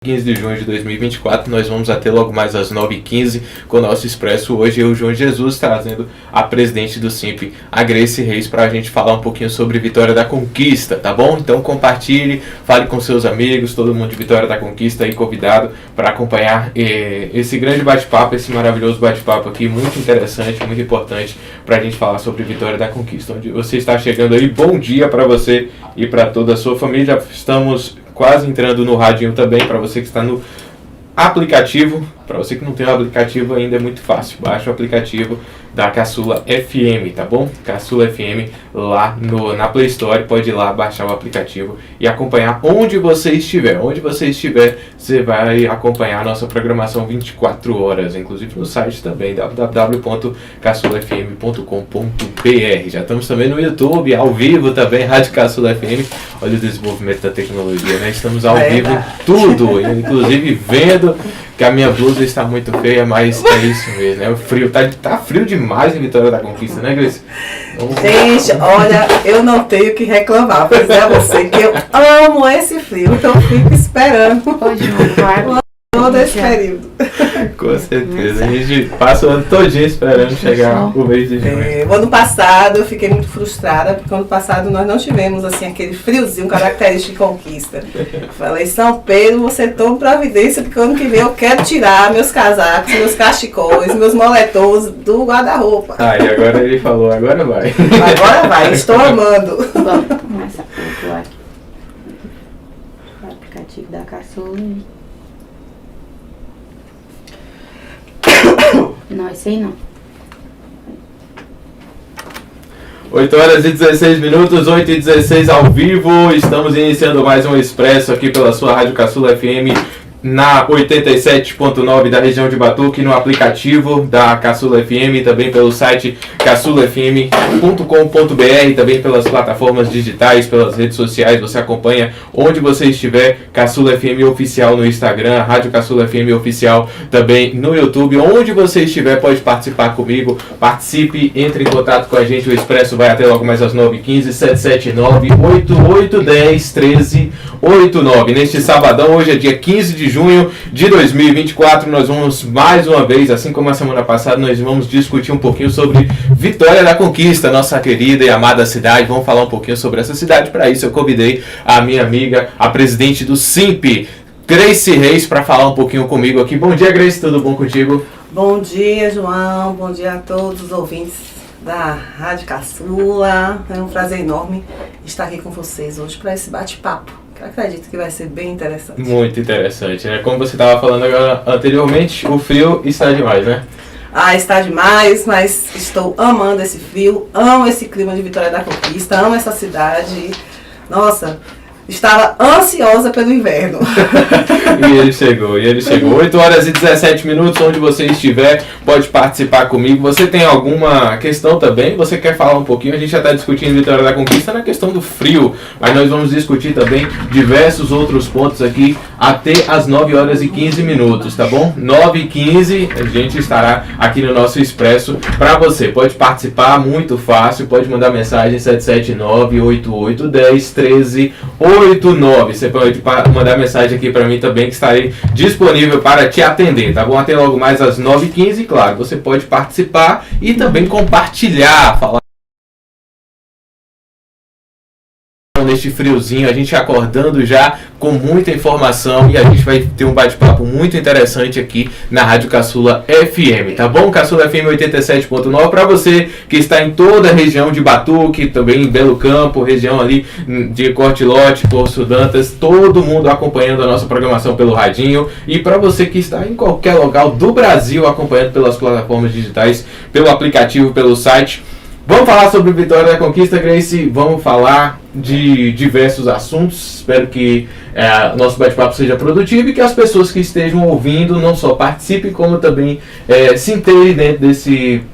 15 de junho de 2024, nós vamos até logo mais às 9h15 com o nosso Expresso. Hoje eu, João Jesus, trazendo a presidente do Simp, a Grace Reis, para a gente falar um pouquinho sobre Vitória da Conquista, tá bom? Então compartilhe, fale com seus amigos, todo mundo de Vitória da Conquista aí convidado para acompanhar esse grande bate-papo, esse maravilhoso bate-papo aqui, muito interessante, muito importante para a gente falar sobre Vitória da Conquista. Onde você está chegando aí, bom dia para você e para toda a sua família. Estamos quase entrando no radinho também, para você que está no aplicativo. Para você que não tem o aplicativo ainda é muito fácil, baixa o aplicativo da Caçula FM, tá bom? Caçula FM lá na Play Store, pode ir lá baixar o aplicativo e acompanhar onde você estiver. Onde você estiver, você vai acompanhar a nossa programação 24 horas, inclusive no site também, www.caçulafm.com.br. Já estamos também no YouTube, ao vivo também, Rádio Caçula FM. Olha o desenvolvimento da tecnologia, né? Estamos ao vivo em tudo, inclusive vendo que a minha blusa está muito feia, mas é isso mesmo, né? O frio, tá frio demais em Vitória da Conquista, né, Grace? Gente, olha, eu não tenho o que reclamar, pois é você que eu amo esse frio, então eu fico esperando todo esse período. Com certeza, a gente passa o ano todinho esperando chegar o mês de junho. O ano passado eu fiquei muito frustrada, porque ano passado nós não tivemos assim aquele friozinho característico de Conquista. Falei, São Pedro, você toma providência, porque ano que vem eu quero tirar meus casacos, meus cachecóis, meus moletons do guarda-roupa. E agora ele falou, agora vai. Agora vai, estou amando. Vamos começar a procurar aqui o aplicativo da Caçula. Não, esse aí não. 8 horas e 16 minutos, 8h16 ao vivo. Estamos iniciando mais um Expresso aqui pela sua Rádio Caçula FM na 87.9 da região de Batuque, no aplicativo da Caçula FM, também pelo site caçulafm.com.br, também pelas plataformas digitais, pelas redes sociais. Você acompanha onde você estiver, Caçula FM Oficial no Instagram, Rádio Caçula FM Oficial também no YouTube. Onde você estiver pode participar comigo, participe, entre em contato com a gente. O Expresso vai até logo mais às 9h15, 779-8810-1389. Neste sabadão, hoje é dia 15 de junho de 2024, nós vamos mais uma vez, assim como a semana passada, nós vamos discutir um pouquinho sobre Vitória da Conquista, nossa querida e amada cidade. Vamos falar um pouquinho sobre essa cidade. Para isso eu convidei a minha amiga, a presidente do Simp, Grace Reis, para falar um pouquinho comigo aqui. Bom dia, Grace, tudo bom contigo? Bom dia, João, bom dia a todos os ouvintes da Rádio Caçula. É um prazer enorme estar aqui com vocês hoje para esse bate-papo. Eu acredito que vai ser bem interessante. Muito interessante, né? Como você estava falando agora anteriormente, o frio está demais, né? Está demais, mas estou amando esse frio, amo esse clima de Vitória da Conquista, amo essa cidade. Nossa, estava ansiosa pelo inverno. E ele chegou. 8 horas e 17 minutos, onde você estiver, pode participar comigo. Você tem alguma questão também? Você quer falar um pouquinho? A gente já está discutindo Vitória da Conquista na questão do frio, mas nós vamos discutir também diversos outros pontos aqui até as 9 horas e 15 minutos, tá bom? 9h15, a gente estará aqui no nosso Expresso para você. Pode participar, muito fácil, pode mandar mensagem 779-8810-1389. Você pode mandar mensagem aqui para mim também, que estarei disponível para te atender, tá bom? Até logo mais às 9h15, claro, você pode participar e também compartilhar, falar neste friozinho, a gente acordando já com muita informação, e a gente vai ter um bate-papo muito interessante aqui na Rádio Caçula FM, tá bom? Caçula FM 87.9, para você que está em toda a região de Batuque, também em Belo Campo, região ali de Corte-Lote, Poço Dantas, todo mundo acompanhando a nossa programação pelo radinho, e para você que está em qualquer local do Brasil acompanhando pelas plataformas digitais, pelo aplicativo, pelo site. Vamos falar sobre Vitória da Conquista, Grace. Vamos falar de diversos assuntos. Espero que o nosso bate-papo seja produtivo e que as pessoas que estejam ouvindo não só participem, como também se inteirem dentro desse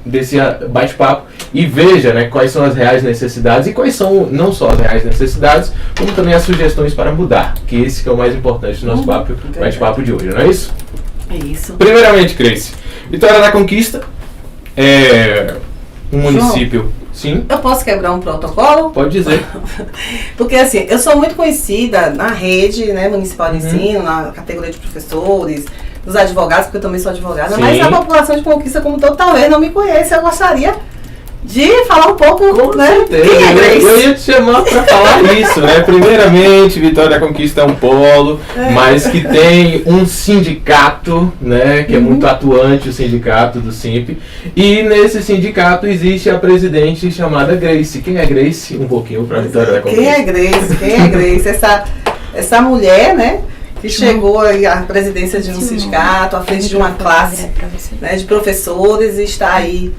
bate-papo e veja, né, quais são as reais necessidades e quais são não só as reais necessidades, como também as sugestões para mudar, que esse que é o mais importante do nosso bate-papo de hoje, não é isso? É isso. Primeiramente, Grace, Vitória da Conquista é um município Sim. Eu posso quebrar um protocolo? Pode dizer. Porque assim, eu sou muito conhecida na rede, né, municipal de ensino, na categoria de professores, dos advogados, porque eu também sou advogada, Sim. mas a população de Conquista como todo talvez não me conheça. Eu gostaria de falar um pouco, Com né? certeza. Quem é Grace? Eu ia te chamar para falar isso, né? Primeiramente, Vitória da Conquista é um polo, mas que tem um sindicato, né? Que é muito atuante, o sindicato do SIMP. E nesse sindicato existe a presidente chamada Grace. Quem é Grace? Um pouquinho para Vitória da Conquista. Quem é Grace? Quem é Grace? Essa mulher, né? Que chegou aí à presidência de um sindicato, à frente de uma classe, né, de professores, e está aí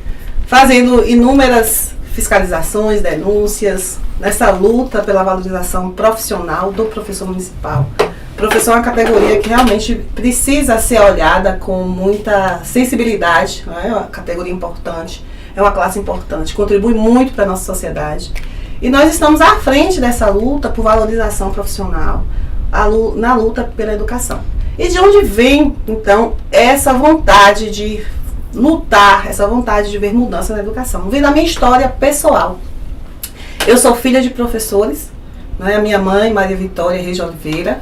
fazendo inúmeras fiscalizações, denúncias, nessa luta pela valorização profissional do professor municipal. O professor é uma categoria que realmente precisa ser olhada com muita sensibilidade, é uma categoria importante, é uma classe importante, contribui muito para a nossa sociedade. E nós estamos à frente dessa luta por valorização profissional, na luta pela educação. E de onde vem, então, essa vontade de lutar, essa vontade de ver mudança na educação? Vem da minha história pessoal. Eu sou filha de professores, né? A minha mãe, Maria Vitória Reis de Oliveira,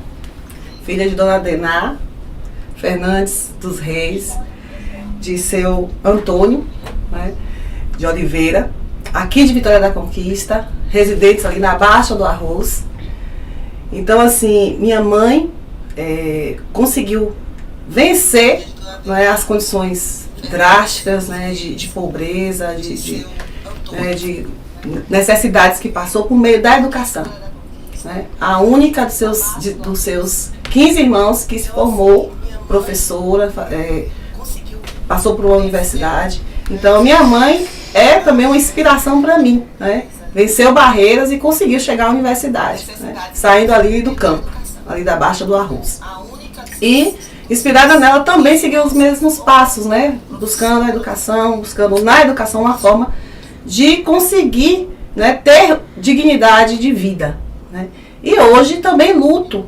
filha de Dona Adenar Fernandes dos Reis, de seu Antônio, né, de Oliveira, aqui de Vitória da Conquista, residentes ali na Baixa do Arroz. Então, assim, minha mãe conseguiu vencer, né, as condições drásticas, né, de pobreza, de necessidades que passou por meio da educação. Né? A única dos seus 15 irmãos que se formou professora, passou por uma universidade. Então, minha mãe é também uma inspiração para mim, né? Venceu barreiras e conseguiu chegar à universidade, né? Saindo ali do campo, ali da Baixa do Arroz. E, inspirada nela, também seguiu os mesmos passos, né? Buscando a educação, buscando na educação uma forma de conseguir, né, ter dignidade de vida. Né? E hoje também luto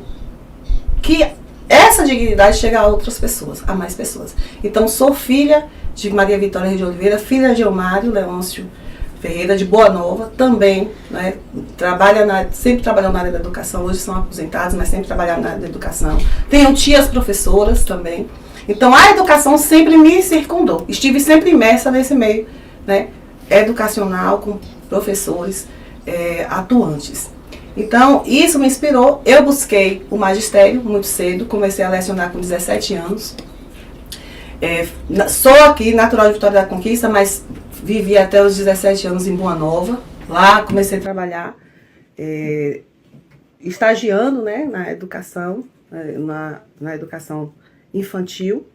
que essa dignidade chegue a outras pessoas, a mais pessoas. Então, sou filha de Maria Vitória de Oliveira, filha de Eumário Leôncio Ferreira, de Boa Nova, também, né, sempre trabalhando na área da educação, hoje são aposentados, mas sempre trabalharam na área da educação. Tenho tias professoras também. Então, a educação sempre me circundou. Estive sempre imersa nesse meio, né, educacional, com professores atuantes. Então, isso me inspirou. Eu busquei o magistério muito cedo, comecei a lecionar com 17 anos. Sou aqui natural de Vitória da Conquista, mas vivi até os 17 anos em Boa Nova. Lá comecei a trabalhar, estagiando, né, na educação, na educação infantil.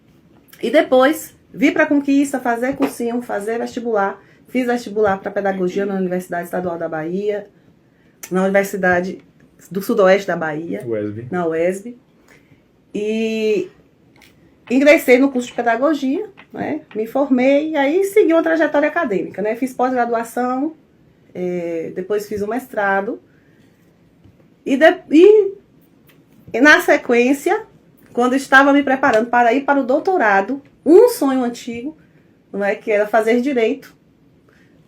E depois vim para a Conquista fazer cursinho, fazer vestibular. Fiz vestibular para pedagogia na Universidade Estadual da Bahia, na Universidade do Sudoeste da Bahia, UESB. Na UESB. E ingressei no curso de pedagogia, né? Me formei e aí segui uma trajetória acadêmica, né? Fiz pós-graduação, depois fiz um mestrado. E na sequência, quando estava me preparando para ir para o doutorado, um sonho antigo, não é, que era fazer direito,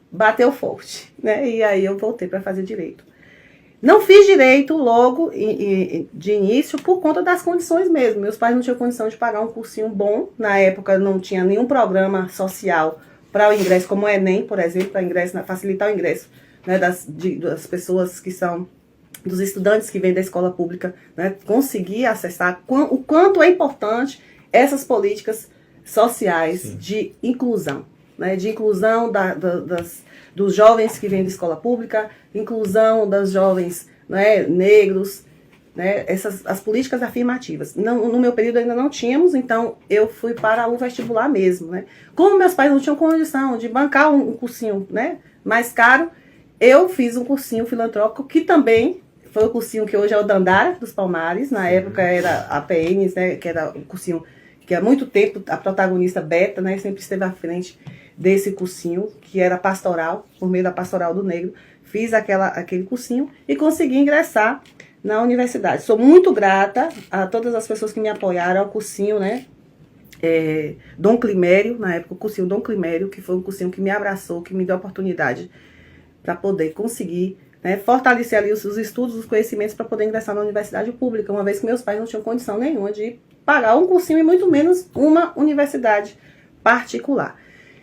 bateu forte, né? E aí eu voltei para fazer direito. Não fiz direito logo de início por conta das condições mesmo. Meus pais não tinham condição de pagar um cursinho bom. Na época não tinha nenhum programa social para o ingresso, como o Enem, por exemplo, para facilitar o ingresso, né, das pessoas que são, dos estudantes que vêm da escola pública, né, conseguir acessar o quanto é importante essas políticas sociais. Sim. De inclusão. Né, de inclusão dos jovens que vêm da escola pública, inclusão dos jovens, né, negros, né, as políticas afirmativas. No meu período ainda não tínhamos, então eu fui para o vestibular mesmo. Né. Como meus pais não tinham condição de bancar um cursinho, né, mais caro, eu fiz um cursinho filantrópico que também foi o cursinho que hoje é o Dandara dos Palmares. Na época era a PN, né, que era um cursinho que há muito tempo a protagonista Beta, né, sempre esteve à frente desse cursinho, que era pastoral, por meio da Pastoral do Negro. Fiz aquele cursinho e consegui ingressar na universidade. Sou muito grata a todas as pessoas que me apoiaram ao cursinho, né? Dom Climério, na época o cursinho Dom Climério, que foi um cursinho que me abraçou, que me deu a oportunidade para poder conseguir, né, fortalecer ali os estudos, os conhecimentos para poder ingressar na universidade pública, uma vez que meus pais não tinham condição nenhuma de pagar um cursinho e muito menos uma universidade particular.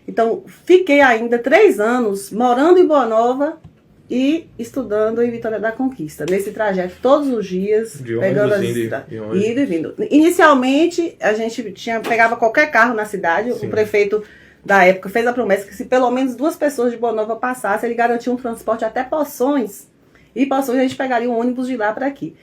Então, fiquei ainda 3 anos morando em Boa Nova e estudando em Vitória da Conquista. Nesse trajeto, todos os dias, pegando as indo e vindo. Inicialmente, a gente pegava qualquer carro na cidade. Sim. O prefeito da época fez a promessa que se pelo menos 2 pessoas de Boa Nova passassem, ele garantia um transporte até Poções. E Poções a gente pegaria um ônibus de lá para aqui.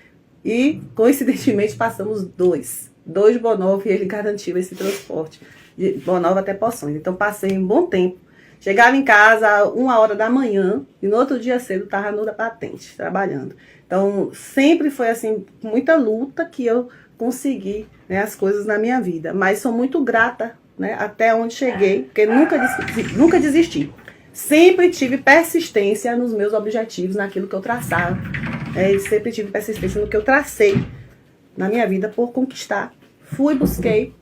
E, coincidentemente, passamos 2 de Boa Nova e ele garantiu esse transporte de Boa Nova até Poções. Então, passei um bom tempo. Chegava em casa 1h da manhã e no outro dia cedo estava no da patente, trabalhando. Então, sempre foi assim, com muita luta que eu consegui, né, as coisas na minha vida. Mas sou muito grata, né, até onde cheguei, porque nunca desisti. Sempre tive persistência nos meus objetivos, naquilo que eu traçava. E sempre tive persistência no que eu tracei na minha vida por conquistar. Fui, busquei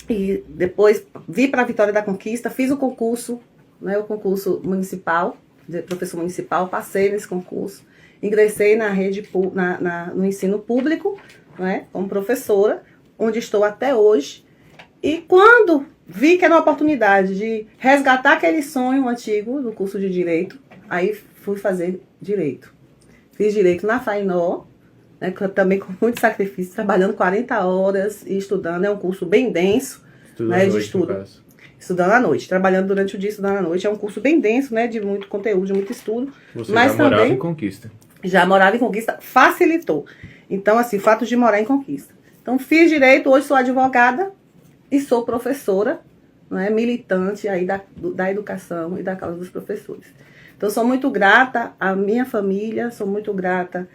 e depois vi para a Vitória da Conquista, fiz o concurso, né, o concurso municipal, de professor municipal, passei nesse concurso, ingressei na rede, no ensino público, né, como professora, onde estou até hoje. E quando vi que era uma oportunidade de resgatar aquele sonho antigo do curso de Direito, aí fui fazer Direito. Fiz Direito na FAINOR, né, também com muito sacrifício, trabalhando 40 horas e estudando. É um curso bem denso, né, de estudo. Estudando à noite, trabalhando durante o dia, estudando à noite. É um curso bem denso, né, de muito conteúdo, de muito estudo. Você mas já morava em Conquista? Já morava em Conquista, facilitou. Então, assim, o fato de morar em Conquista. Então, fiz Direito, hoje sou advogada e sou professora, né, militante aí da educação e da causa dos professores. Então, sou muito grata à minha família, sou muito grata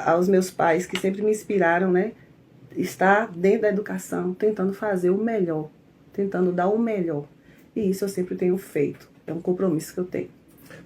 aos meus pais, que sempre me inspiraram, né, estar dentro da educação, tentando fazer o melhor, tentando dar o melhor. E isso eu sempre tenho feito. É um compromisso que eu tenho.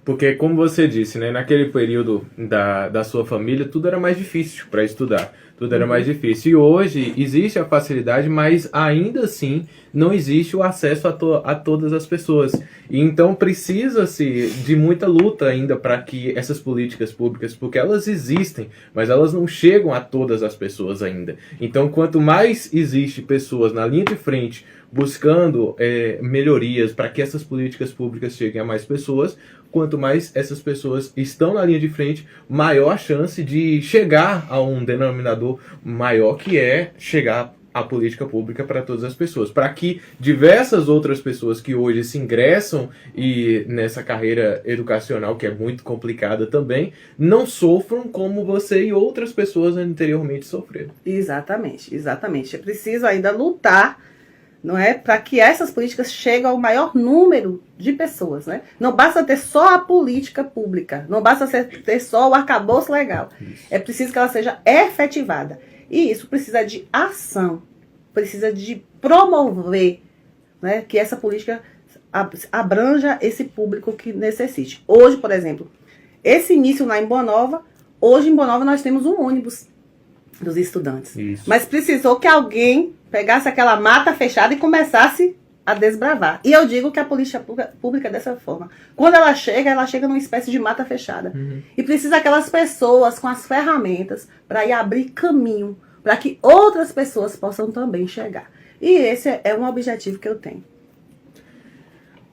Porque, como você disse, né, naquele período da sua família, tudo era mais difícil para estudar. Tudo era mais difícil. E hoje existe a facilidade, mas ainda assim não existe o acesso a todas as pessoas. E então precisa-se de muita luta ainda para que essas políticas públicas, porque elas existem, mas elas não chegam a todas as pessoas ainda. Então, quanto mais existe pessoas na linha de frente buscando melhorias para que essas políticas públicas cheguem a mais pessoas, quanto mais essas pessoas estão na linha de frente, maior a chance de chegar a um denominador maior, que é chegar a política pública para todas as pessoas, para que diversas outras pessoas que hoje se ingressam nessa carreira educacional, que é muito complicada também, não sofram como você e outras pessoas anteriormente sofreram. Exatamente, exatamente. É preciso ainda lutar, não é, para que essas políticas cheguem ao maior número de pessoas, né? Não basta ter só a política pública, não basta ter só o arcabouço legal. Isso. É preciso que ela seja efetivada. E isso precisa de ação, precisa de promover, né, que essa política abranja esse público que necessite. Hoje, por exemplo, esse início lá em Boa Nova, hoje em Boa Nova nós temos um ônibus dos estudantes. Isso. Mas precisou que alguém pegasse aquela mata fechada e começasse a desbravar. E eu digo que a política pública é dessa forma. Quando ela chega numa espécie de mata fechada. E precisa aquelas pessoas com as ferramentas para ir abrir caminho, para que outras pessoas possam também chegar. E esse é um objetivo que eu tenho.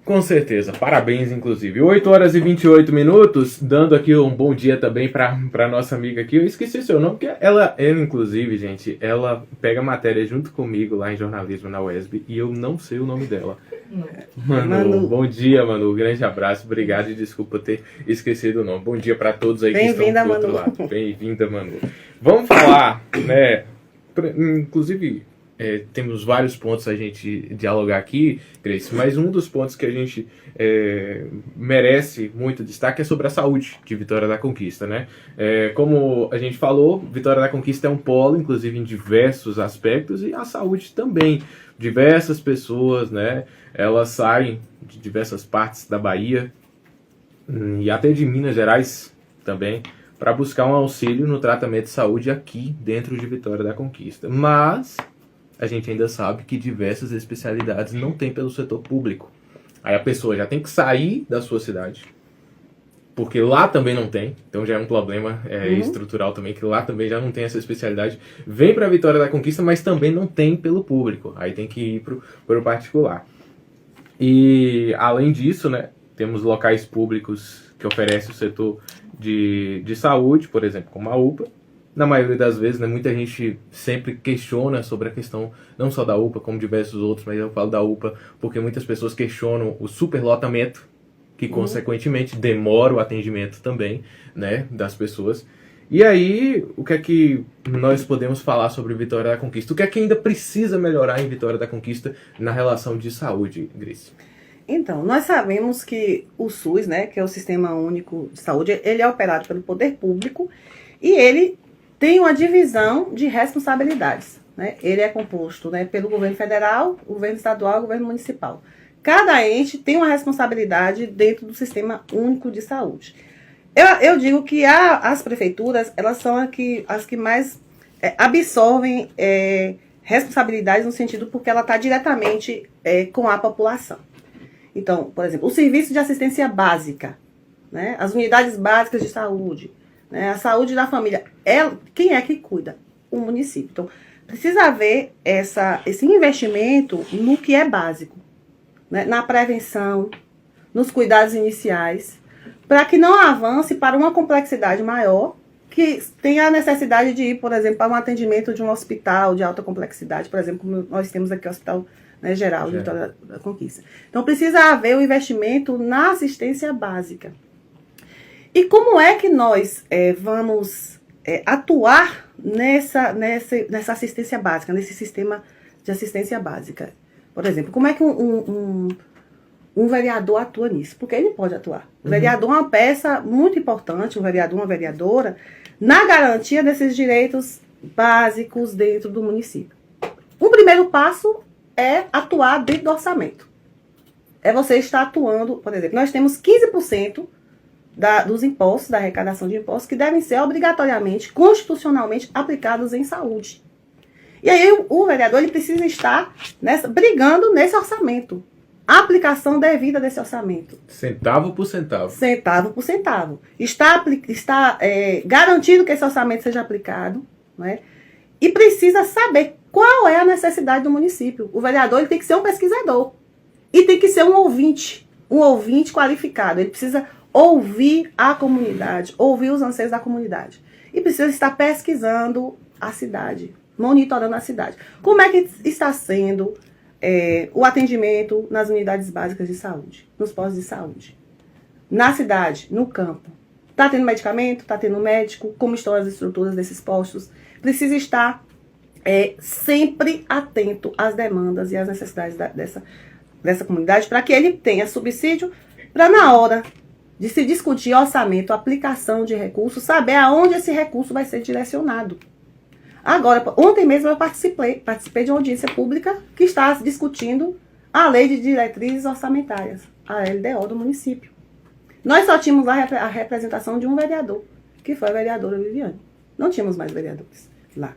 Com certeza, parabéns inclusive. 8h28, dando aqui um bom dia também para nossa amiga aqui. Eu esqueci seu nome, porque ela inclusive, gente, ela pega matéria junto comigo lá em jornalismo na UESB e eu não sei o nome dela. Manu, bom dia, Manu, grande abraço, obrigado e desculpa ter esquecido o nome. Bom dia para todos aí que estão do outro lado. Bem-vinda, Manu. Vamos falar, né, inclusive... temos vários pontos a gente dialogar aqui, Grace, mas um dos pontos que a gente merece muito destaque é sobre a saúde de Vitória da Conquista, né? Como a gente falou, Vitória da Conquista é um polo, inclusive em diversos aspectos, e a saúde também. Diversas pessoas, né, elas saem de diversas partes da Bahia e até de Minas Gerais também, para buscar um auxílio no tratamento de saúde aqui dentro de Vitória da Conquista. Mas a gente ainda sabe que diversas especialidades não tem pelo setor público. Aí a pessoa já tem que sair da sua cidade, porque lá também não tem, então já é um problema estrutural também, que lá também já não tem essa especialidade. Vem para Vitória da Conquista, mas também não tem pelo público, aí tem que ir para o particular. E além disso, né, temos locais públicos que oferecem o setor de saúde, por exemplo, como a UPA. Na maioria das vezes, né, muita gente sempre questiona sobre a questão, não só da UPA, como diversos outros, mas eu falo da UPA porque muitas pessoas questionam o superlotamento, que consequentemente demora o atendimento também, né, das pessoas. E aí, o que é que nós podemos falar sobre Vitória da Conquista? O que é que ainda precisa melhorar em Vitória da Conquista na relação de saúde, Grace? Então, nós sabemos que o SUS, né, que é o Sistema Único de Saúde, ele é operado pelo poder público e ele tem uma divisão de responsabilidades, né? Ele é composto, né, pelo governo federal, governo estadual e governo municipal. Cada ente tem uma responsabilidade dentro do Sistema Único de Saúde. Eu digo que as prefeituras, elas são as que mais absorvem responsabilidades no sentido porque ela está diretamente com a população. Então, por exemplo, o serviço de assistência básica, né, as unidades básicas de saúde, né, a saúde da família, quem é que cuida? O município. Então, precisa haver esse investimento no que é básico, né, na prevenção, nos cuidados iniciais, para que não avance para uma complexidade maior, que tenha a necessidade de ir, por exemplo, para um atendimento de um hospital de alta complexidade, por exemplo, como nós temos aqui o Hospital, né, Geral de Vitória da Conquista. Então, precisa haver o investimento na assistência básica. E como é que nós vamos atuar nessa assistência básica, nesse sistema de assistência básica? Por exemplo, como é que um vereador atua nisso? Porque ele pode atuar. O vereador é uma peça muito importante, um vereador, uma vereadora, na garantia desses direitos básicos dentro do município. O primeiro passo é atuar dentro do orçamento. É você estar atuando, por exemplo, nós temos 15% dos impostos, da arrecadação de impostos, que devem ser obrigatoriamente, constitucionalmente aplicados em saúde. E aí o vereador ele precisa estar brigando nesse orçamento. A aplicação devida desse orçamento. Centavo por centavo. Centavo por centavo. Está garantido que esse orçamento seja aplicado, né? E precisa saber qual é a necessidade do município. O vereador ele tem que ser um pesquisador. E tem que ser um ouvinte qualificado. Ele precisa ouvir a comunidade, ouvir os anseios da comunidade. E precisa estar pesquisando a cidade, monitorando a cidade. Como é que está sendo o atendimento nas unidades básicas de saúde, nos postos de saúde? Na cidade, no campo. Está tendo medicamento? Está tendo médico? Como estão as estruturas desses postos? Precisa estar sempre atento às demandas e às necessidades dessa comunidade para que ele tenha subsídio para, na hora de se discutir orçamento, aplicação de recursos, saber aonde esse recurso vai ser direcionado. Agora, ontem mesmo eu participei de uma audiência pública que está discutindo a Lei de Diretrizes Orçamentárias, a LDO do município. Nós só tínhamos lá a representação de um vereador, que foi a vereadora Viviane. Não tínhamos mais vereadores lá.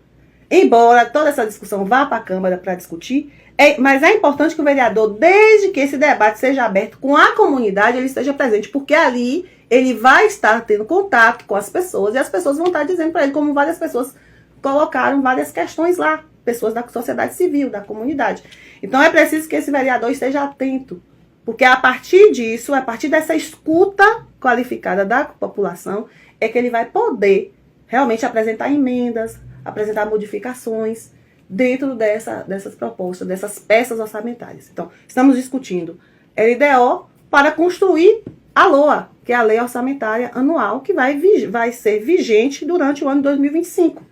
Embora toda essa discussão vá para a Câmara para discutir, mas é importante que o vereador, desde que esse debate seja aberto com a comunidade, ele esteja presente, porque ali ele vai estar tendo contato com as pessoas e as pessoas vão estar dizendo para ele, como várias pessoas colocaram várias questões lá, pessoas da sociedade civil, da comunidade. Então é preciso que esse vereador esteja atento, porque a partir disso, a partir dessa escuta qualificada da população, é que ele vai poder realmente apresentar emendas, apresentar modificações dentro dessas propostas, dessas peças orçamentárias. Então, estamos discutindo LDO para construir a LOA, que é a Lei Orçamentária Anual, que vai ser vigente durante o ano de 2025.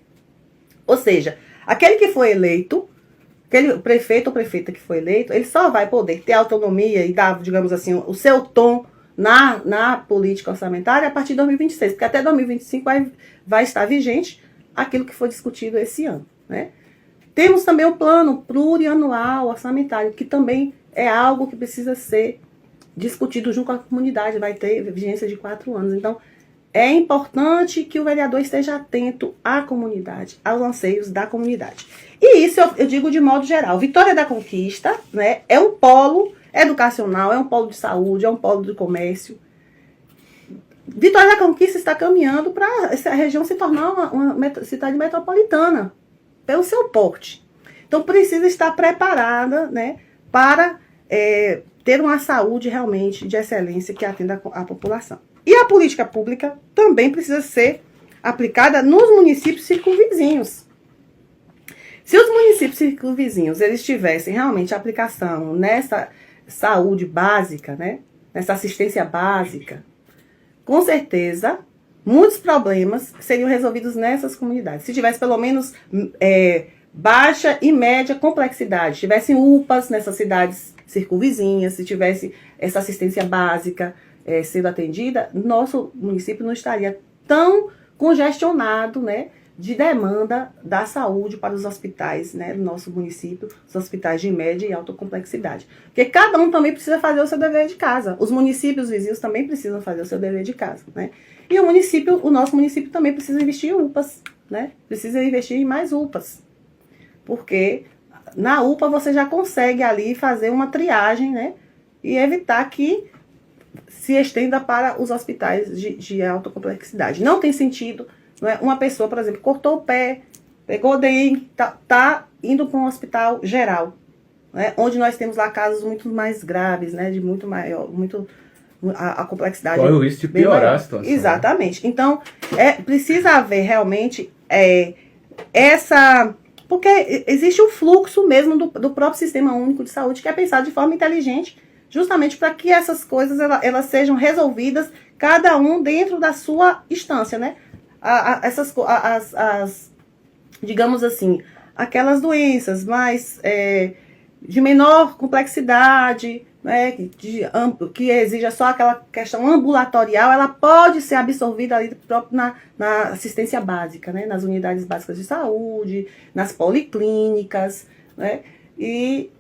Ou seja, aquele que foi eleito, aquele prefeito ou prefeita que foi eleito, ele só vai poder ter autonomia e dar, digamos assim, o seu tom na política orçamentária a partir de 2026, porque até 2025 vai estar vigente aquilo que foi discutido esse ano, né? Temos também o plano plurianual orçamentário, que também é algo que precisa ser discutido junto com a comunidade, vai ter vigência de 4 anos. Então, é importante que o vereador esteja atento à comunidade, aos anseios da comunidade. E isso eu digo de modo geral. Vitória da Conquista, né, é um polo educacional, é um polo de saúde, é um polo de comércio. Vitória da Conquista está caminhando para essa região se tornar uma cidade metropolitana, pelo seu porte. Então, precisa estar preparada, né, para ter uma saúde realmente de excelência que atenda a população. E a política pública também precisa ser aplicada nos municípios circunvizinhos. Se os municípios circunvizinhos eles tivessem realmente aplicação nessa saúde básica, né, nessa assistência básica, com certeza, muitos problemas seriam resolvidos nessas comunidades. Se tivesse pelo menos baixa e média complexidade, tivessem UPAs nessas cidades circunvizinhas, se tivesse essa assistência básica sendo atendida, nosso município não estaria tão congestionado, né, de demanda da saúde para os hospitais, né, do nosso município, os hospitais de média e alta complexidade. Porque cada um também precisa fazer o seu dever de casa. Os municípios vizinhos também precisam fazer o seu dever de casa, né? E o nosso município também precisa investir em UPAs, né? Precisa investir em mais UPAs. Porque na UPA você já consegue ali fazer uma triagem, né? E evitar que se estenda para os hospitais de alta complexidade. Não tem sentido, não é? Uma pessoa, por exemplo, cortou o pé, pegou dengue, tá indo para um hospital geral, né? Onde nós temos lá casos muito mais graves, né? De muito maior, a complexidade. Corre o risco de piorar a situação. Exatamente. Então, precisa haver realmente porque existe o fluxo mesmo do próprio Sistema Único de Saúde, que é pensado de forma inteligente, justamente para que essas coisas elas sejam resolvidas, cada um dentro da sua instância, né? Digamos assim, aquelas doenças mais de menor complexidade, né, que exija só aquela questão ambulatorial, ela pode ser absorvida ali próprio na assistência básica, né, nas unidades básicas de saúde, nas policlínicas, né, e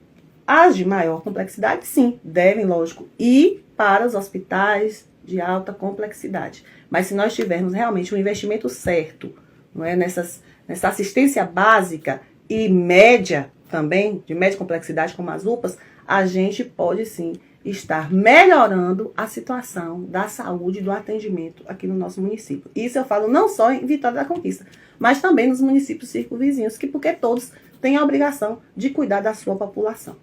as de maior complexidade, sim, devem, lógico, ir para os hospitais de alta complexidade. Mas se nós tivermos realmente um investimento certo, não é, nessa assistência básica e média também, de média complexidade como as UPAs, a gente pode sim estar melhorando a situação da saúde e do atendimento aqui no nosso município. Isso eu falo não só em Vitória da Conquista, mas também nos municípios circunvizinhos, porque todos têm a obrigação de cuidar da sua população.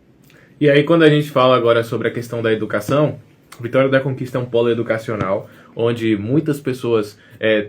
E aí, quando a gente fala agora sobre a questão da educação, Vitória da Conquista é um polo educacional, onde muitas pessoas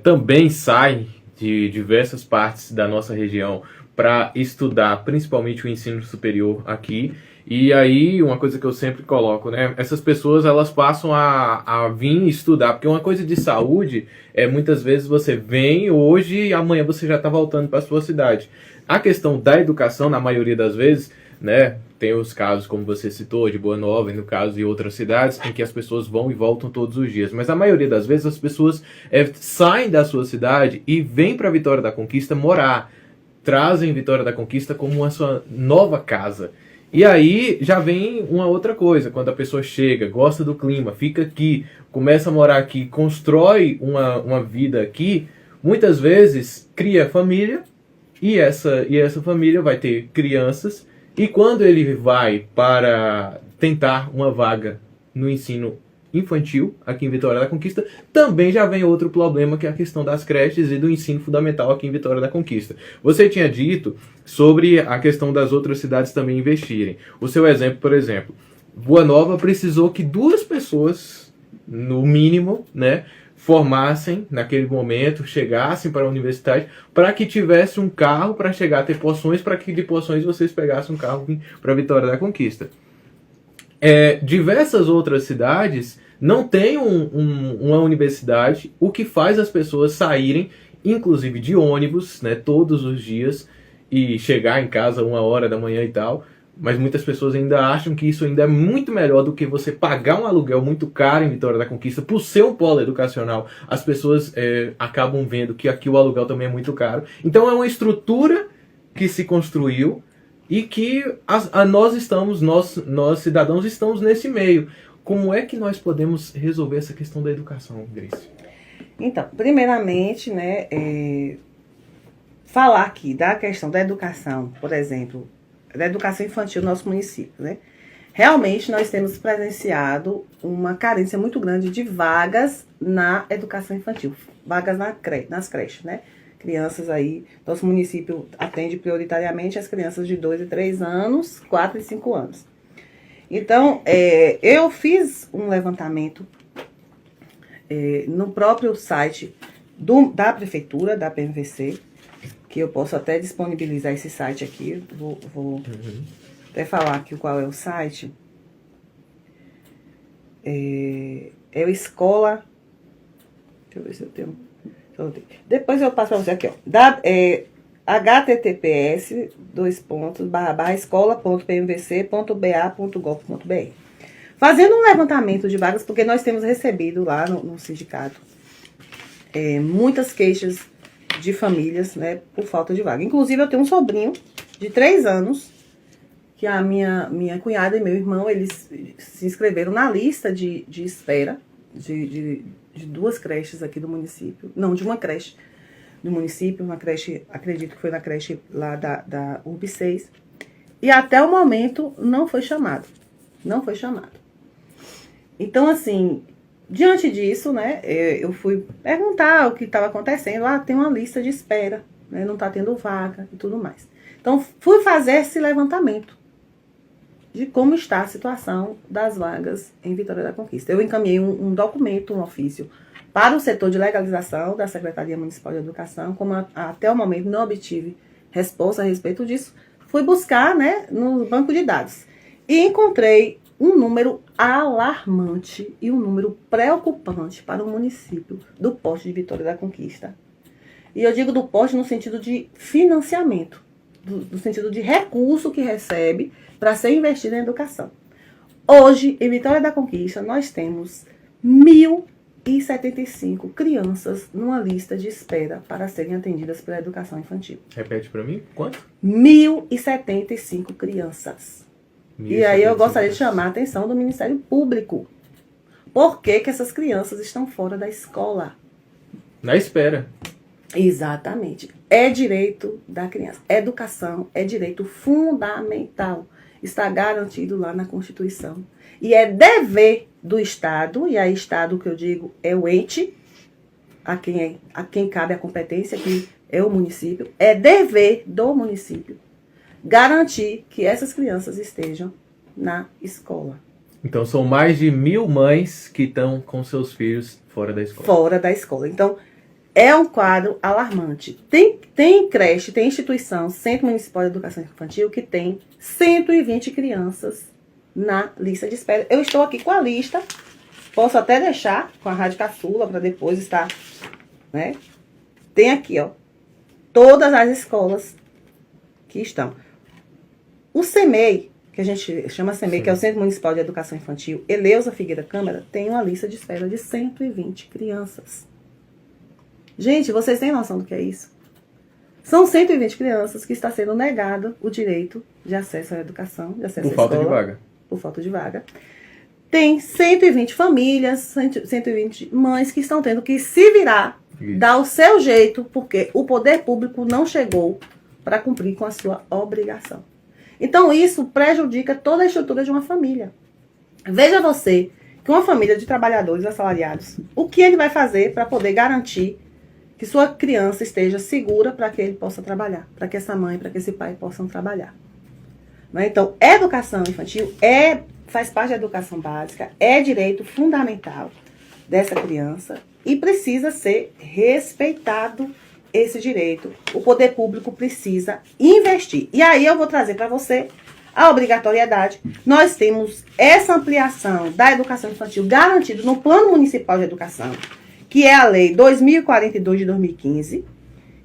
também saem de diversas partes da nossa região para estudar, principalmente o ensino superior aqui. E aí, uma coisa que eu sempre coloco, né? Essas pessoas, elas passam a vir estudar, porque uma coisa de saúde muitas vezes você vem hoje e amanhã você já está voltando para a sua cidade. A questão da educação, na maioria das vezes, né? Tem os casos, como você citou, de Boa Nova, e no caso de outras cidades, em que as pessoas vão e voltam todos os dias. Mas a maioria das vezes as pessoas saem da sua cidade e vêm para Vitória da Conquista morar. Trazem Vitória da Conquista como a sua nova casa. E aí já vem uma outra coisa, quando a pessoa chega, gosta do clima, fica aqui, começa a morar aqui, constrói uma vida aqui, muitas vezes cria família, e essa família vai ter crianças, e quando ele vai para tentar uma vaga no ensino infantil, aqui em Vitória da Conquista, também já vem outro problema, que é a questão das creches e do ensino fundamental aqui em Vitória da Conquista. Você tinha dito sobre a questão das outras cidades também investirem. O seu exemplo, por exemplo, Boa Nova precisou que 2 pessoas, no mínimo, né, formassem naquele momento, chegassem para a universidade, para que tivesse um carro para chegar a ter Poções, para que de Poções vocês pegassem um carro para Vitória da Conquista. Diversas outras cidades não têm uma universidade, o que faz as pessoas saírem, inclusive de ônibus, né, todos os dias, e chegar em casa 1h da manhã e tal. Mas muitas pessoas ainda acham que isso ainda é muito melhor do que você pagar um aluguel muito caro em Vitória da Conquista. Por ser um polo educacional, as pessoas acabam vendo que aqui o aluguel também é muito caro. Então é uma estrutura que se construiu e que nós cidadãos estamos nesse meio. Como é que nós podemos resolver essa questão da educação, Grace? Então, primeiramente, né, falar aqui da questão da educação, por exemplo, da educação infantil no nosso município, né? realmente nós temos presenciado uma carência muito grande de vagas na educação infantil, vagas nas creches, né? Crianças aí, nosso município atende prioritariamente as crianças de 2 e 3 anos, 4 e 5 anos. Então, eu fiz um levantamento no próprio site da prefeitura, da PMVC, que eu posso até disponibilizar esse site aqui, vou até falar aqui qual é o site. É o Escola... Deixa eu ver se eu tenho... Depois eu passo para você aqui, ó. https://escola.pmvc.ba.gov.br. Fazendo um levantamento de vagas, porque nós temos recebido lá no sindicato muitas queixas de famílias, né, por falta de vaga. Inclusive, eu tenho um sobrinho de 3 anos, que a minha cunhada e meu irmão, eles se inscreveram na lista de espera de 2 creches aqui do município. Não, de uma creche do município, uma creche, acredito que foi na creche lá da URB 6. E até o momento não foi chamado. Não foi chamado. Então, assim, diante disso, né, eu fui perguntar o que estava acontecendo. Tem uma lista de espera, né, não está tendo vaga e tudo mais. Então, fui fazer esse levantamento de como está a situação das vagas em Vitória da Conquista. Eu encaminhei um documento, um ofício, para o setor de legalização da Secretaria Municipal de Educação. Como até o momento não obtive resposta a respeito disso, fui buscar, né, no banco de dados e encontrei um número alarmante e um número preocupante para o município do Porto de Vitória da Conquista. E eu digo do Porto no sentido de financiamento, no sentido de recurso que recebe para ser investido em educação. Hoje, em Vitória da Conquista, nós temos 1.075 crianças numa lista de espera para serem atendidas pela educação infantil. Repete para mim, quanto? 1.075 crianças. 1.075. E aí eu gostaria de chamar a atenção do Ministério Público. Por que essas crianças estão fora da escola? Na espera. Exatamente. É direito da criança. Educação é direito fundamental. Está garantido lá na Constituição. E é dever do Estado, e aí Estado que eu digo é o ente, a quem cabe a competência, que é o município, é dever do município garantir que essas crianças estejam na escola. Então são mais de 1.000 mães que estão com seus filhos fora da escola. Fora da escola. Então, é um quadro alarmante. Tem creche, tem instituição, Centro Municipal de Educação Infantil, que tem 120 crianças na lista de espera. Eu estou aqui com a lista, posso até deixar com a Rádio Caçula para depois estar, né? Tem aqui, ó, todas as escolas que estão. O CEMEI, que a gente chama CEMEI, que é o Centro Municipal de Educação Infantil, Eleusa Figueira Câmara, tem uma lista de espera de 120 crianças. Gente, vocês têm noção do que é isso? São 120 crianças que está sendo negado o direito de acesso à educação, de acesso à escola. Por falta de vaga. Por falta de vaga. Tem 120 famílias, 120 mães que estão tendo que se virar, dar o seu jeito, porque o poder público não chegou para cumprir com a sua obrigação. Então, isso prejudica toda a estrutura de uma família. Veja você que uma família de trabalhadores assalariados, o que ele vai fazer para poder garantir que sua criança esteja segura para que ele possa trabalhar, para que essa mãe, para que esse pai possam trabalhar. Então, educação infantil faz parte da educação básica, é direito fundamental dessa criança e precisa ser respeitado esse direito. O poder público precisa investir. E aí eu vou trazer para você a obrigatoriedade. Nós temos essa ampliação da educação infantil garantida no Plano Municipal de Educação, que é a Lei 2042 de 2015,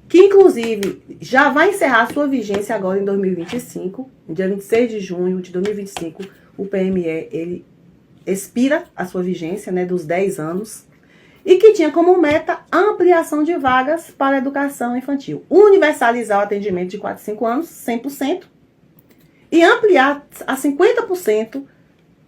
que inclusive já vai encerrar sua vigência agora em 2025, no dia 26 de junho de 2025, o PME ele expira a sua vigência, né, dos 10 anos, e que tinha como meta a ampliação de vagas para a educação infantil, universalizar o atendimento de 4 a 5 anos, 100%, e ampliar a 50%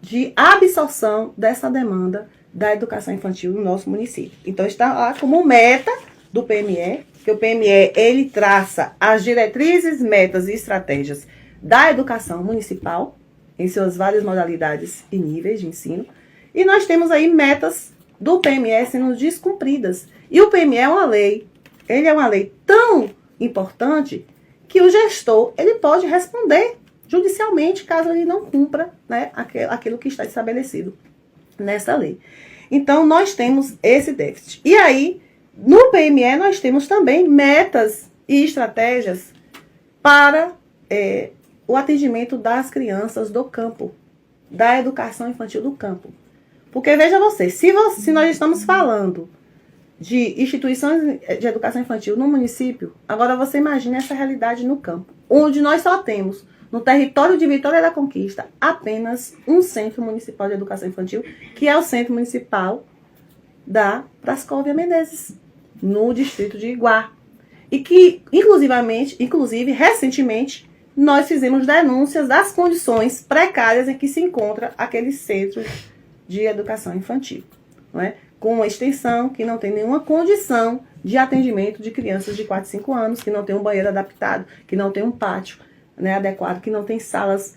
de absorção dessa demanda da educação infantil no nosso município. Então, está lá como meta do PME, que o PME ele traça as diretrizes, metas e estratégias da educação municipal em suas várias modalidades e níveis de ensino. E nós temos aí metas do PME sendo descumpridas. E o PME é uma lei, ele é uma lei tão importante que o gestor ele pode responder judicialmente caso ele não cumpra, né, aquilo que está estabelecido nessa lei. Então, nós temos esse déficit. E aí, no PME, nós temos também metas e estratégias para o atendimento das crianças do campo, da educação infantil do campo. Porque, veja você, se nós estamos falando de instituições de educação infantil no município, agora você imagina essa realidade no campo, onde nós só temos, no território de Vitória da Conquista, apenas um centro municipal de educação infantil, que é o Centro Municipal da Prascóvia Menezes, no distrito de Iguá. E que, inclusive, recentemente, nós fizemos denúncias das condições precárias em que se encontra aquele centro de educação infantil, não é? Com uma extensão que não tem nenhuma condição de atendimento de crianças de 4 e 5 anos, que não tem um banheiro adaptado, que não tem um pátio, né, adequado, que não tem salas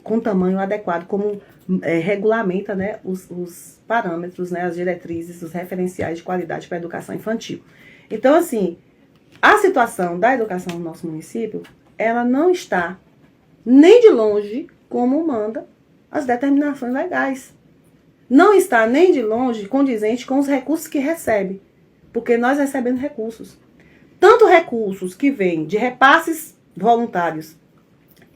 com tamanho adequado, como regulamenta, né, os parâmetros, né, as diretrizes, os referenciais de qualidade para a educação infantil. Então, assim, a situação da educação no nosso município, ela não está nem de longe como manda as determinações legais. Não está nem de longe condizente com os recursos que recebe, porque nós recebemos recursos. Tanto recursos que vêm de repasses voluntários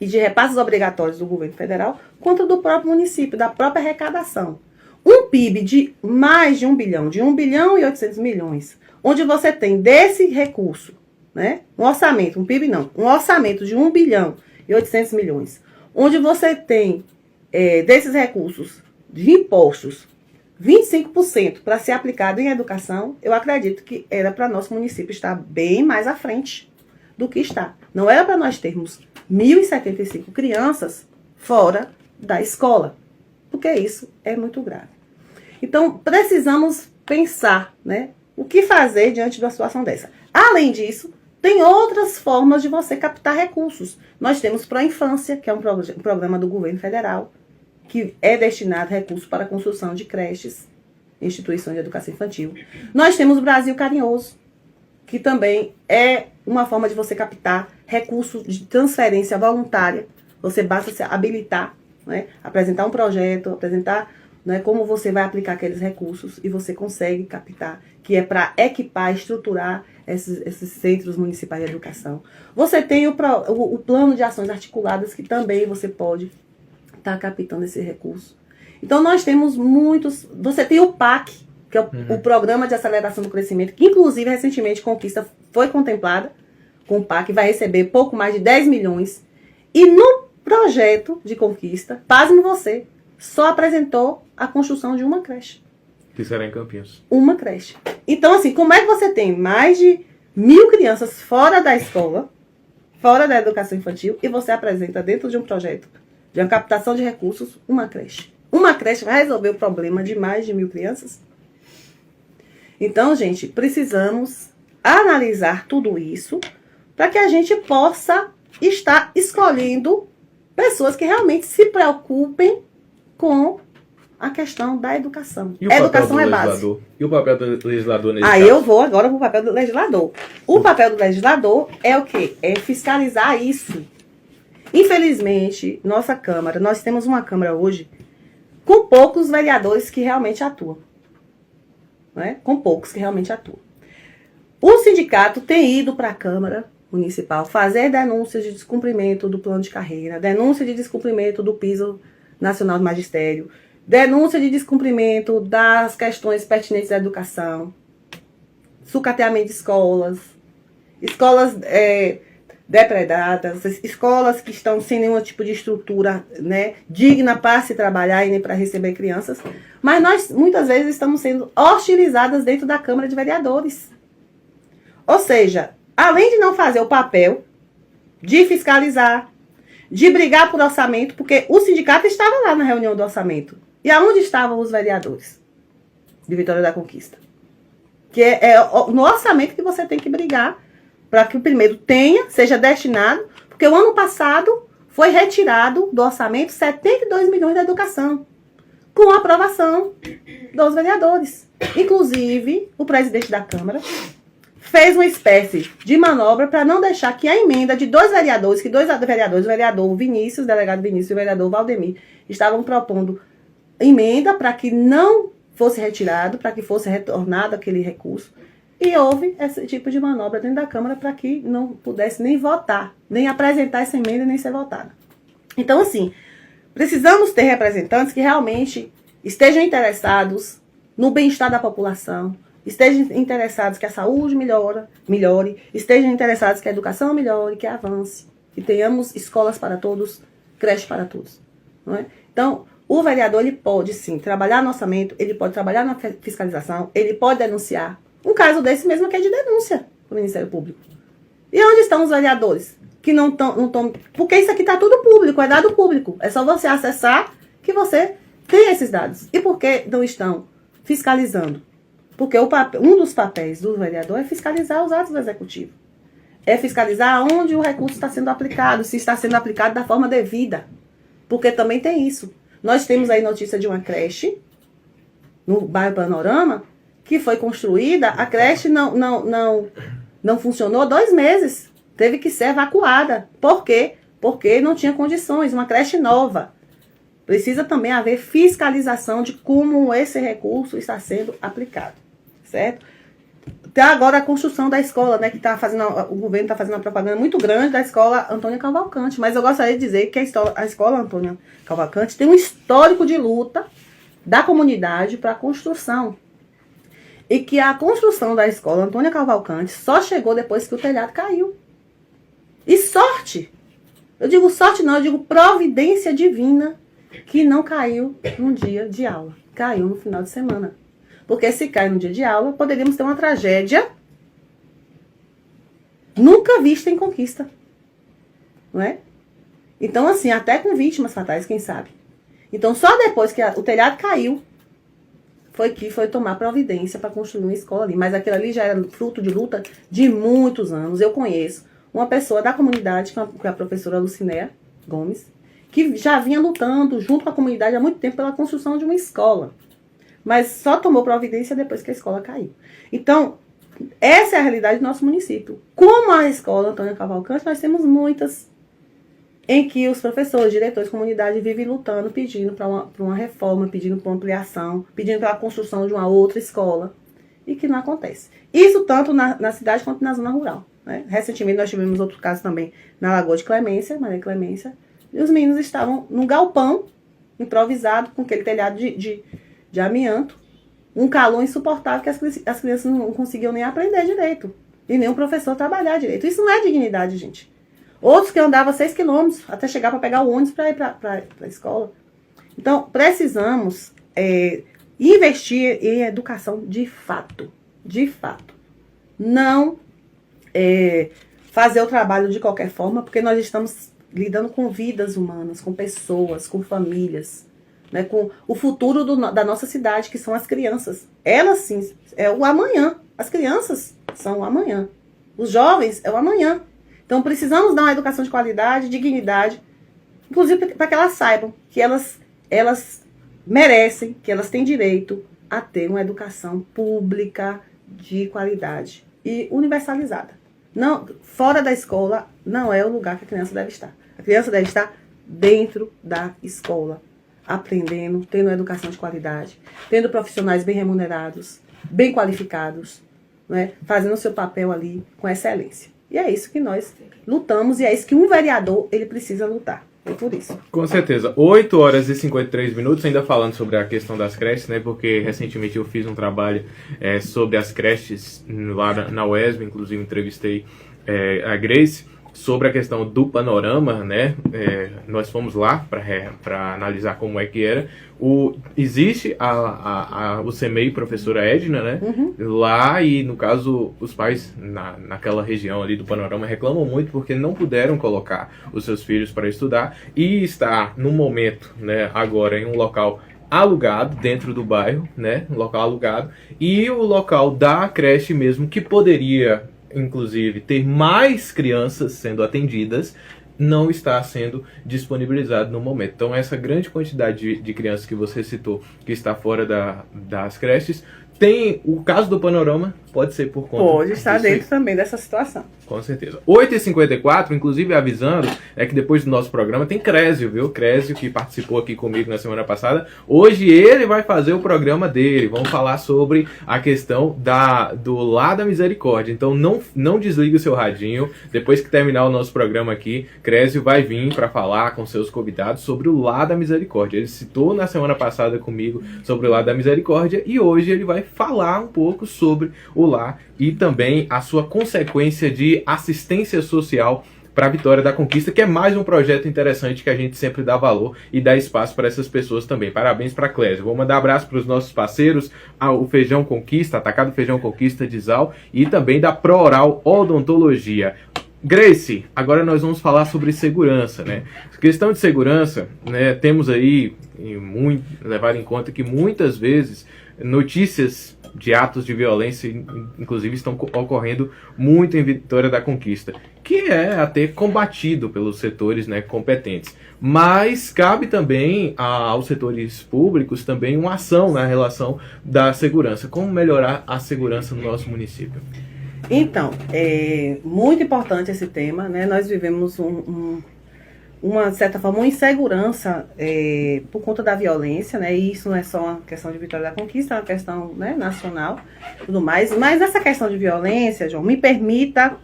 e de repasses obrigatórios do governo federal, quanto do próprio município, da própria arrecadação. Um PIB de mais de 1 bilhão, de 1 bilhão e 800 milhões, onde você tem desse recurso, né, um orçamento, um PIB não, um orçamento de 1 bilhão e 800 milhões, onde você tem desses recursos de impostos, 25% para ser aplicado em educação, eu acredito que era para nosso município estar bem mais à frente do que está. Não era para nós termos 1.075 crianças fora da escola, porque isso é muito grave. Então, precisamos pensar, né, o que fazer diante de uma situação dessa. Além disso, tem outras formas de você captar recursos. Nós temos Pró-Infância, que é um programa do governo federal, que é destinado a recursos para a construção de creches, instituições de educação infantil. Nós temos o Brasil Carinhoso, que também é uma forma de você captar recursos de transferência voluntária. Você basta se habilitar, né, apresentar um projeto, apresentar, né, como você vai aplicar aqueles recursos e você consegue captar, que é para equipar, estruturar esses centros municipais de educação. Você tem o plano de ações articuladas, que também você pode estar captando esse recurso. Então, nós temos muitos... Você tem o PAC, que é o Programa de Aceleração do Crescimento, que, inclusive, recentemente, Conquista foi contemplada com o PAC, vai receber pouco mais de 10 milhões. E no projeto de Conquista, pasme você, só apresentou a construção de uma creche. Que será em Campinas. Uma creche. Então, assim, como é que você tem mais de 1.000 crianças fora da escola, fora da educação infantil, e você apresenta dentro de um projeto de uma captação de recursos, uma creche? Uma creche vai resolver o problema de mais de 1.000 crianças? Então, gente, precisamos analisar tudo isso para que a gente possa estar escolhendo pessoas que realmente se preocupem com a questão da educação. E o educação é base. E o papel do legislador nesse caso? Eu vou agora para o papel do legislador. O papel do legislador é o quê? É fiscalizar isso. Infelizmente, nossa Câmara, nós temos uma Câmara hoje com poucos vereadores que realmente atuam. Né? Com poucos que realmente atuam. O sindicato tem ido para a Câmara Municipal fazer denúncias de descumprimento do plano de carreira, denúncia de descumprimento do piso nacional do magistério, denúncia de descumprimento das questões pertinentes à educação, sucateamento de escolas depredadas, escolas que estão sem nenhum tipo de estrutura, né, digna para se trabalhar e nem para receber crianças. Mas nós, muitas vezes, estamos sendo hostilizadas dentro da Câmara de Vereadores. Ou seja, além de não fazer o papel de fiscalizar, de brigar por orçamento, porque o sindicato estava lá na reunião do orçamento. E aonde estavam os vereadores de Vitória da Conquista? Que é no orçamento que você tem que brigar para que o primeiro seja destinado, porque o ano passado foi retirado do orçamento 72 milhões da educação, com a aprovação dos vereadores. Inclusive, o presidente da Câmara fez uma espécie de manobra para não deixar que a emenda de dois vereadores, o vereador Vinícius, o delegado Vinícius e o vereador Valdemir, estavam propondo emenda para que não fosse retirado, para que fosse retornado aquele recurso. E houve esse tipo de manobra dentro da Câmara para que não pudesse nem votar, nem apresentar essa emenda, nem ser votada. Então, assim, precisamos ter representantes que realmente estejam interessados no bem-estar da população, estejam interessados que a saúde melhore, estejam interessados que a educação melhore, que avance, que tenhamos escolas para todos, creche para todos. Não é? Então, o vereador ele pode, sim, trabalhar no orçamento, ele pode trabalhar na fiscalização, ele pode denunciar. Um caso desse mesmo que é de denúncia do Ministério Público. E onde estão os vereadores? Que não estão... Porque isso aqui está tudo público, é dado público. É só você acessar que você tem esses dados. E por que não estão fiscalizando? Porque um dos papéis do vereador é fiscalizar os atos do executivo. É fiscalizar onde o recurso está sendo aplicado, se está sendo aplicado da forma devida. Porque também tem isso. Nós temos aí notícia de uma creche no bairro Panorama que foi construída, a creche não funcionou 2 meses. Teve que ser evacuada. Por quê? Porque não tinha condições, uma creche nova. Precisa também haver fiscalização de como esse recurso está sendo aplicado. Certo? Tem agora a construção da escola, né, que o governo está fazendo uma propaganda muito grande da escola Antônia Cavalcante. Mas eu gostaria de dizer que a escola Antônia Cavalcante tem um histórico de luta da comunidade para a construção. E que a construção da escola Antônia Cavalcante só chegou depois que o telhado caiu. E sorte! Eu digo sorte não, eu digo providência divina que não caiu num dia de aula. Caiu no final de semana. Porque se cai no dia de aula, poderíamos ter uma tragédia nunca vista em Conquista. Não é? Então, assim, até com vítimas fatais, quem sabe? Então, só depois que o telhado caiu, foi tomar providência para construir uma escola ali. Mas aquilo ali já era fruto de luta de muitos anos. Eu conheço uma pessoa da comunidade, que é a professora Lucinéia Gomes, que já vinha lutando junto com a comunidade há muito tempo pela construção de uma escola. Mas só tomou providência depois que a escola caiu. Então, essa é a realidade do nosso município. Como a escola Antônia Cavalcante, nós temos muitas em que os professores, diretores de comunidade vivem lutando, pedindo para uma reforma, pedindo para uma ampliação, pedindo pela construção de uma outra escola, e que não acontece. Isso tanto na cidade quanto na zona rural. Né? Recentemente nós tivemos outro caso também na Lagoa de Clemência, Maria Clemência, e os meninos estavam num galpão improvisado com aquele telhado de amianto, um calor insuportável que as crianças não conseguiam nem aprender direito, e nem o professor trabalhar direito. Isso não é dignidade, gente. Outros que andavam 6 quilômetros até chegar para pegar o ônibus para ir para a escola. Então, precisamos investir em educação de fato. De fato. Não fazer o trabalho de qualquer forma, porque nós estamos lidando com vidas humanas, com pessoas, com famílias, né, com o futuro da nossa cidade, que são as crianças. Elas, sim, é o amanhã. As crianças são o amanhã. Os jovens é o amanhã. Então, precisamos dar uma educação de qualidade, dignidade, inclusive para que elas saibam que elas merecem, que elas têm direito a ter uma educação pública de qualidade e universalizada. Não, fora da escola não é o lugar que a criança deve estar. A criança deve estar dentro da escola, aprendendo, tendo uma educação de qualidade, tendo profissionais bem remunerados, bem qualificados, né, fazendo o seu papel ali com excelência. E é isso que nós lutamos, e é isso que um vereador ele precisa lutar. É por isso. Com certeza. 8 horas e 53 minutos, ainda falando sobre a questão das creches, né? Porque recentemente eu fiz um trabalho sobre as creches lá na UESB, inclusive entrevistei a Grace, sobre a questão do panorama, né? Nós fomos lá para analisar como é que era. Existe o CEMEI professora Edna, né? Uhum. Lá, e no caso os pais naquela região ali do panorama reclamam muito porque não puderam colocar os seus filhos para estudar, e está no momento, né, agora em um local alugado dentro do bairro, né? Um local alugado, e o local da creche mesmo, que poderia inclusive ter mais crianças sendo atendidas, não está sendo disponibilizado no momento. Então, essa grande quantidade de crianças que você citou, que está fora das creches, tem o caso do Panorama, pode ser por conta Pode estar disso aí. dentro também dessa situação. Com certeza. 8h54, inclusive avisando, é que depois do nosso programa tem Crésio, viu? Crésio, que participou aqui comigo na semana passada. Hoje ele vai fazer o programa dele. Vamos falar sobre a questão do Lar da Misericórdia. Então não desligue o seu radinho. Depois que terminar o nosso programa aqui, Crésio vai vir para falar com seus convidados sobre o Lar da Misericórdia. Ele citou na semana passada comigo sobre o Lar da Misericórdia e hoje ele vai falar um pouco sobre o lar e também a sua consequência de assistência social para a Vitória da Conquista, que é mais um projeto interessante que a gente sempre dá valor e dá espaço para essas pessoas também. Parabéns para a Clésia. Vou mandar abraço para os nossos parceiros, o Feijão Conquista, Atacado Feijão Conquista de Zal e também da Prooral Odontologia. Grace, agora nós vamos falar sobre segurança, né? Questão de segurança, né? Temos aí levar em conta que muitas vezes notícias de atos de violência, inclusive, estão ocorrendo muito em Vitória da Conquista, que é até combatido pelos setores, né, competentes. Mas cabe também aos setores públicos também uma ação na relação da segurança. Como melhorar a segurança no nosso município? Então, é muito importante esse tema, né? Nós vivemos uma, de certa forma, uma insegurança por conta da violência, né? E isso não é só uma questão de Vitória da Conquista, é uma questão, né, nacional e tudo mais. Mas essa questão de violência, João, me permita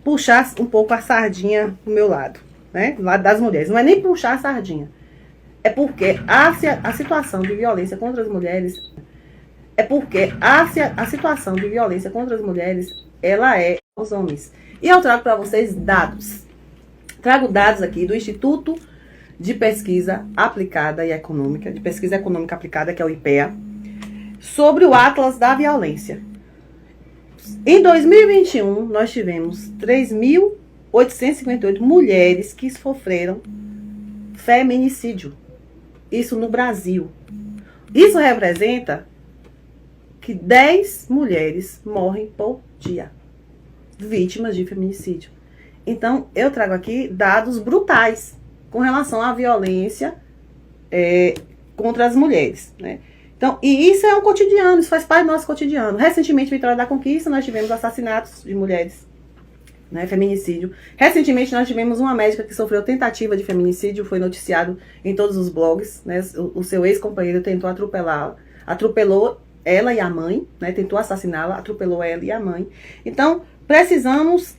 puxar um pouco a sardinha do meu lado, né? Do lado das mulheres. Não é nem puxar a sardinha. É porque a situação de violência contra as mulheres... É porque a situação de violência contra as mulheres, ela é aos homens. E eu trago para vocês dados. Trago dados aqui do Instituto de Pesquisa Aplicada e Econômica, de Pesquisa Econômica Aplicada, que é o IPEA, sobre o Atlas da Violência. Em 2021, nós tivemos 3.858 mulheres que sofreram feminicídio. Isso no Brasil. Isso representa que 10 mulheres morrem por dia, vítimas de feminicídio. Então, eu trago aqui dados brutais com relação à violência contra as mulheres, né? Então, e isso é um cotidiano, isso faz parte do nosso cotidiano. Recentemente, em Vitória da Conquista, nós tivemos assassinatos de mulheres, né, feminicídio. Recentemente, nós tivemos uma médica que sofreu tentativa de feminicídio, foi noticiado em todos os blogs, né? O seu ex-companheiro tentou atropelá-la, atropelou ela e a mãe, né? Tentou assassiná-la, atropelou ela e a mãe. Então, precisamos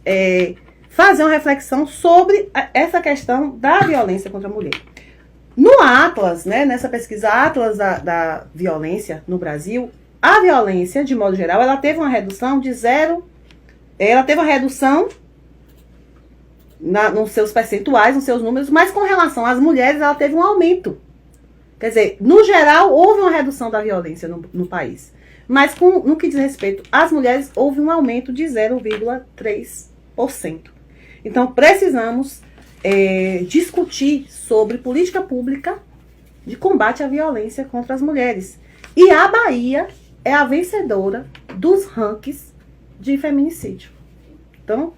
fazer uma reflexão sobre essa questão da violência contra a mulher. No Atlas, né, nessa pesquisa Atlas da violência no Brasil, a violência, de modo geral, ela teve uma redução de ela teve uma redução nos seus percentuais, nos seus números, mas com relação às mulheres, ela teve um aumento. Quer dizer, no geral, houve uma redução da violência no país. Mas no que diz respeito às mulheres, houve um aumento de 0,3%. Então, precisamos discutir sobre política pública de combate à violência contra as mulheres. E a Bahia é a vencedora dos rankings de feminicídio. Então,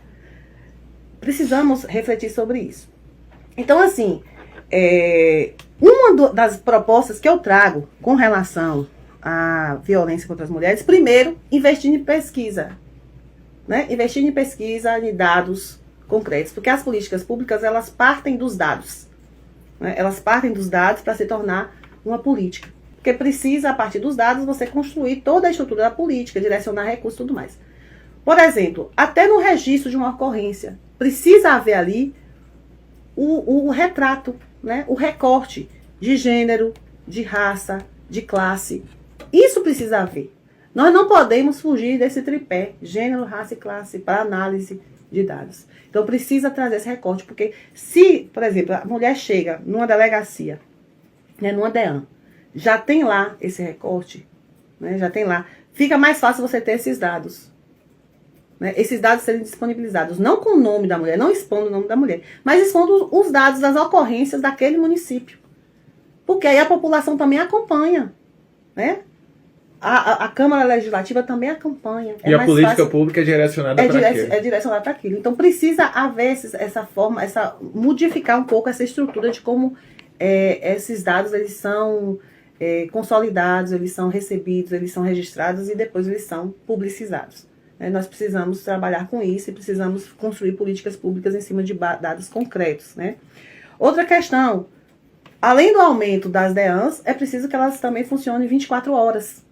precisamos refletir sobre isso. Então, assim, uma das propostas que eu trago com relação à violência contra as mulheres, primeiro, investir em pesquisa. Né? Investir em pesquisa, em dados concretos. Porque as políticas públicas, elas partem dos dados. Né? Elas partem dos dados para se tornar uma política. Porque precisa, a partir dos dados, você construir toda a estrutura da política, direcionar recursos e tudo mais. Por exemplo, até no registro de uma ocorrência, precisa haver ali o retrato, né? O recorte de gênero, de raça, de classe. Isso precisa haver. Nós não podemos fugir desse tripé, gênero, raça e classe, para análise de dados. Então precisa trazer esse recorte, porque se, por exemplo, a mulher chega numa delegacia, né, numa DEAN, já tem lá esse recorte, né, já tem lá, fica mais fácil você ter esses dados. Né, esses dados serem disponibilizados, não com o nome da mulher, não expondo o nome da mulher, mas expondo os dados das ocorrências daquele município. Porque aí a população também acompanha, né? A Câmara Legislativa também acompanha. E a política pública é direcionada para aquilo. É direcionada para aquilo. Então precisa haver essa forma, modificar um pouco essa estrutura de como esses dados eles são consolidados, eles são recebidos, eles são registrados e depois eles são publicizados. Nós precisamos trabalhar com isso e precisamos construir políticas públicas em cima de dados concretos. Né? Outra questão, além do aumento das DEANs, é preciso que elas também funcionem 24 horas.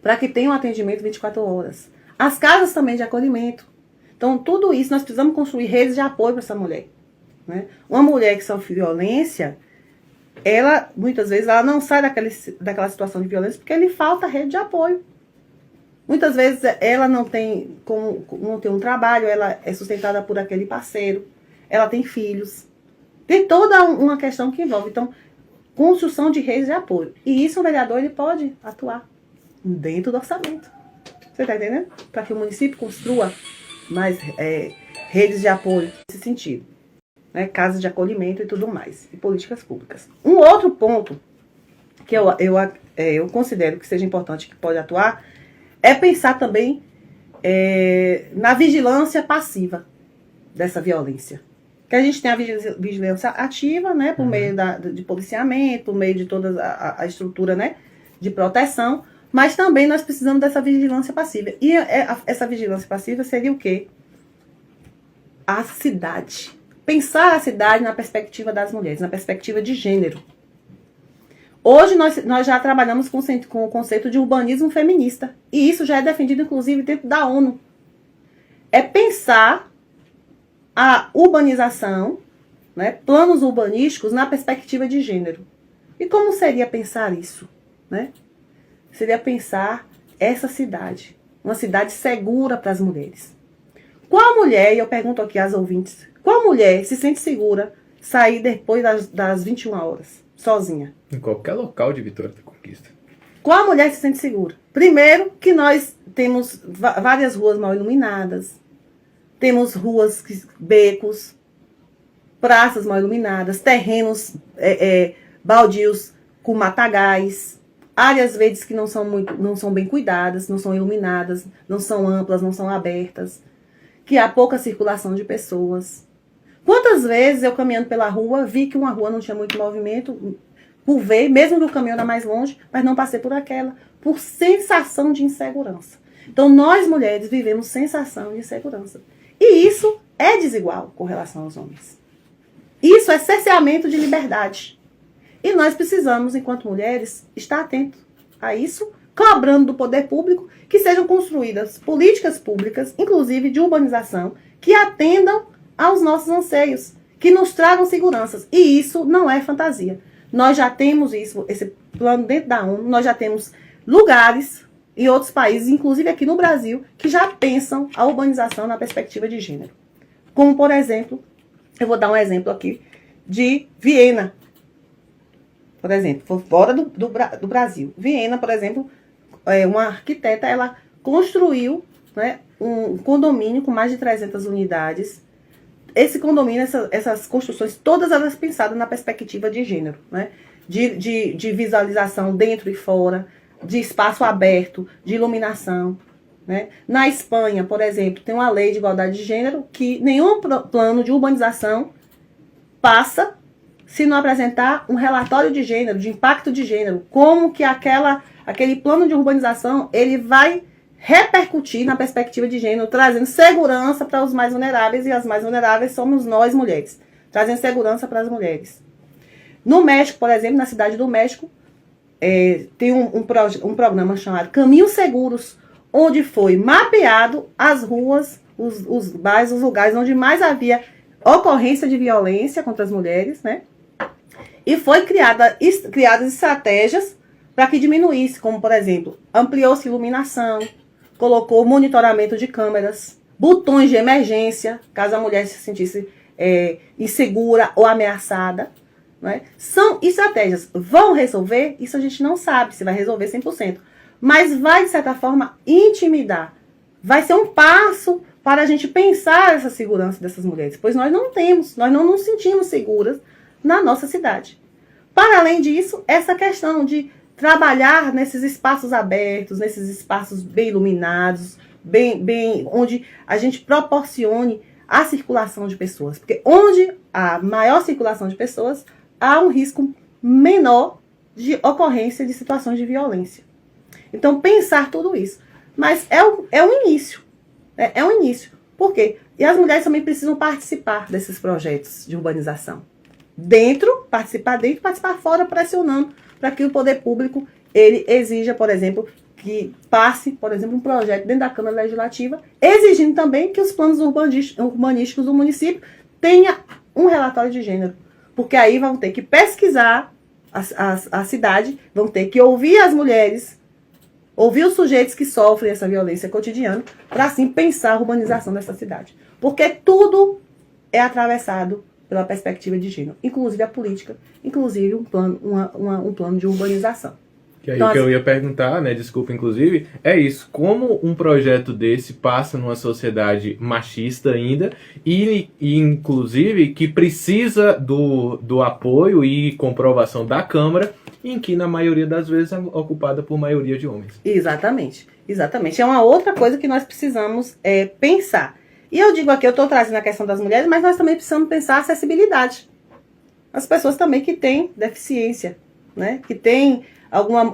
Para que tenha um atendimento 24 horas. As casas também de acolhimento. Então, tudo isso, nós precisamos construir redes de apoio para essa mulher. Né? Uma mulher que sofre violência, ela, muitas vezes, ela não sai daquela situação de violência porque lhe falta rede de apoio. Muitas vezes, ela não tem um trabalho, ela é sustentada por aquele parceiro, ela tem filhos. Tem toda uma questão que envolve. Então, construção de redes de apoio. E isso o vereador ele pode atuar dentro do orçamento. Você está entendendo? Para que o município construa mais redes de apoio nesse sentido. Né? Casas de acolhimento e tudo mais. E políticas públicas. Um outro ponto que eu considero que seja importante que pode atuar é pensar também na vigilância passiva dessa violência. Que a gente tem a vigilância ativa, né? Por meio de policiamento, por meio de toda a estrutura, né? De proteção. Mas também nós precisamos dessa vigilância passiva. E essa vigilância passiva seria o quê? A cidade. Pensar a cidade na perspectiva das mulheres, na perspectiva de gênero. Hoje nós já trabalhamos com o conceito de urbanismo feminista. E isso já é defendido, inclusive, dentro da ONU. É pensar a urbanização, né, planos urbanísticos na perspectiva de gênero. E como seria pensar isso? Né? Seria pensar essa cidade, uma cidade segura para as mulheres. Qual mulher, e eu pergunto aqui às ouvintes, qual mulher se sente segura sair depois das 21 horas, sozinha? Em qualquer local de Vitória da Conquista. Qual mulher se sente segura? Primeiro, que nós temos várias ruas mal iluminadas, temos ruas, becos, praças mal iluminadas, terrenos baldios com matagais, áreas verdes que não são bem cuidadas, não são iluminadas, não são amplas, não são abertas, que há pouca circulação de pessoas. Quantas vezes eu caminhando pela rua, vi que uma rua não tinha muito movimento, por ver, mesmo que o caminho era mais longe, mas não passei por aquela, por sensação de insegurança. Então nós mulheres vivemos sensação de insegurança. E isso é desigual com relação aos homens. Isso é cerceamento de liberdade. E nós precisamos, enquanto mulheres, estar atentos a isso, cobrando do poder público que sejam construídas políticas públicas, inclusive de urbanização, que atendam aos nossos anseios, que nos tragam seguranças. E isso não é fantasia. Nós já temos isso, esse plano dentro da ONU, nós já temos lugares em outros países, inclusive aqui no Brasil, que já pensam a urbanização na perspectiva de gênero. Como, por exemplo, eu vou dar um exemplo aqui de Viena. Por exemplo, fora do Brasil. Viena, por exemplo, uma arquiteta, ela construiu, né, um condomínio com mais de 300 unidades. Esse condomínio, essas construções, todas elas pensadas na perspectiva de gênero, né? De visualização dentro e fora, de espaço aberto, de iluminação. Né? Na Espanha, por exemplo, tem uma lei de igualdade de gênero que nenhum plano de urbanização passa se não apresentar um relatório de gênero, de impacto de gênero, como que aquele plano de urbanização ele vai repercutir na perspectiva de gênero, trazendo segurança para os mais vulneráveis, e as mais vulneráveis somos nós, mulheres, trazendo segurança para as mulheres. No México, por exemplo, na cidade do México, tem um programa chamado Caminhos Seguros, onde foi mapeado as ruas, os bairros, os lugares onde mais havia ocorrência de violência contra as mulheres, né? E foi criadas estratégias para que diminuísse, como, por exemplo, ampliou-se iluminação, colocou monitoramento de câmeras, botões de emergência, caso a mulher se sentisse insegura ou ameaçada. Né? São estratégias. Vão resolver? Isso a gente não sabe se vai resolver 100%. Mas vai, de certa forma, intimidar. Vai ser um passo para a gente pensar essa segurança dessas mulheres. Pois nós não não nos sentimos seguras na nossa cidade. Para além disso, essa questão de trabalhar nesses espaços abertos, nesses espaços bem iluminados, onde a gente proporcione a circulação de pessoas. Porque onde há maior circulação de pessoas, há um risco menor de ocorrência de situações de violência. Então, pensar tudo isso. Mas é um início. É um início. Por quê? E as mulheres também precisam participar desses projetos de urbanização. Participar fora, pressionando para que o poder público ele exija, por exemplo, que passe, por exemplo, um projeto dentro da Câmara Legislativa, exigindo também que os planos urbanísticos do município tenham um relatório de gênero. Porque aí vão ter que pesquisar a cidade, vão ter que ouvir as mulheres, ouvir os sujeitos que sofrem essa violência cotidiana, para assim pensar a urbanização dessa cidade. Porque tudo é atravessado pela perspectiva de gênero, inclusive a política, inclusive um plano de urbanização. Que aí então, o que eu ia perguntar, né, desculpa, inclusive, é isso, como um projeto desse passa numa sociedade machista ainda e inclusive, que precisa do apoio e comprovação da Câmara, em que, na maioria das vezes, é ocupada por maioria de homens. Exatamente. É uma outra coisa que nós precisamos pensar. E eu digo aqui, eu estou trazendo a questão das mulheres, mas nós também precisamos pensar a acessibilidade. As pessoas também que têm deficiência, né, que têm